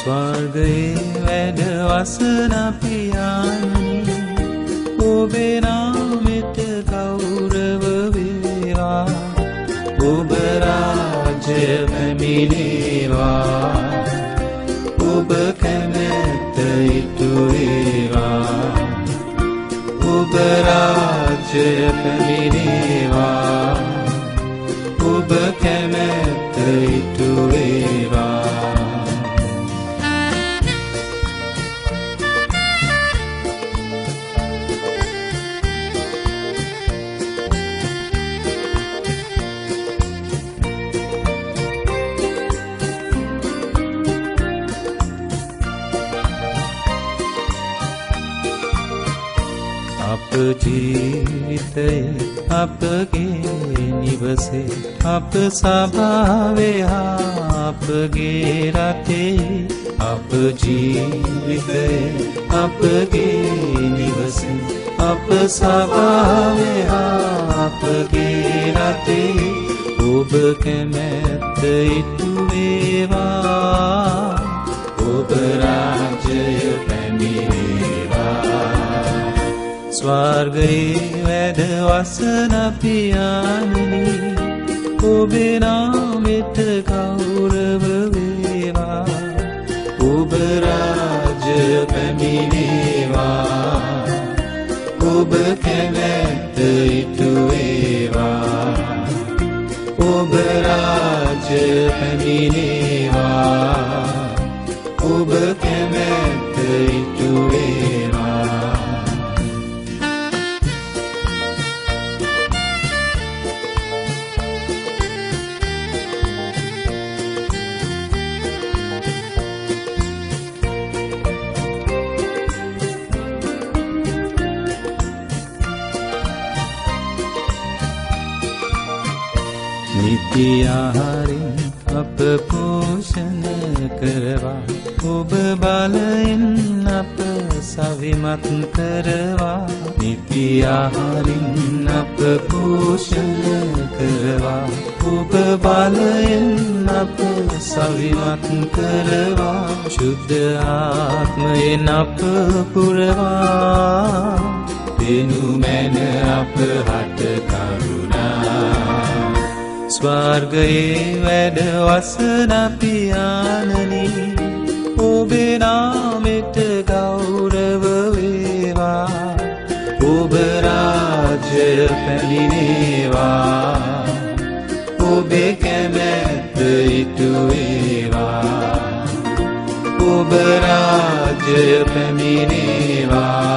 ස්වර්ගයේ වැඩ වසන පියාණනි ඔබේ නාමයට ගෞරව වේවා ඔබ රාජ්‍ය පැමිණේවා ඔබ කැමැත්ත ඉටු වේවා ඔබ රාජ්‍ය පැමිණේවා ඔබ කැමැත්ත ඉටු වේවා අප ජීවිතයේ අපගේ නිවසේ අප සභාවේ අපගේ රටේ අප ජීවිතයේ අපගේ නිවසේ අප සභාවේ අපගේ රටේ ඔබ කැමැත්ත ඉටු වේවා ඔබ රාජ්‍ය පැමිණේවා ස්වර්ගයේ වැඩ වසන පියාණනි ඔබේ නාමයට ගෞරව වේවා ඔබ රාජ්‍ය පැමිණේවා ඔබ කැමැත්ත ඉටු වේවා ඔබ රාජ්‍ය පැමිණේවා ඔබ කැමැත්ත ඉටු වේවා නිත්‍ය ආහාරයෙන් අප පෝෂණය කරවා ඔබ බලයෙන් අප සවිමත් කරවා නිත්‍ය ආහාරයෙන් අප පෝෂණය කරවා ඔබ බලයෙන් අප සවිමත් කරවා ශුද්ධ ආත්මයෙන් අප පුරවා දෙනු මැන අප හට කරුණා ස්වර්ගයේ වැඩ වසන පියාණනි ඔබේ නාමයට ගෞරව වේවා ඔබ රාජ්‍ය පැමිණේවා ඔබේ කැමැත්ත ඉටු වේවා ඔබ රාජ්‍ය පැමිණේවා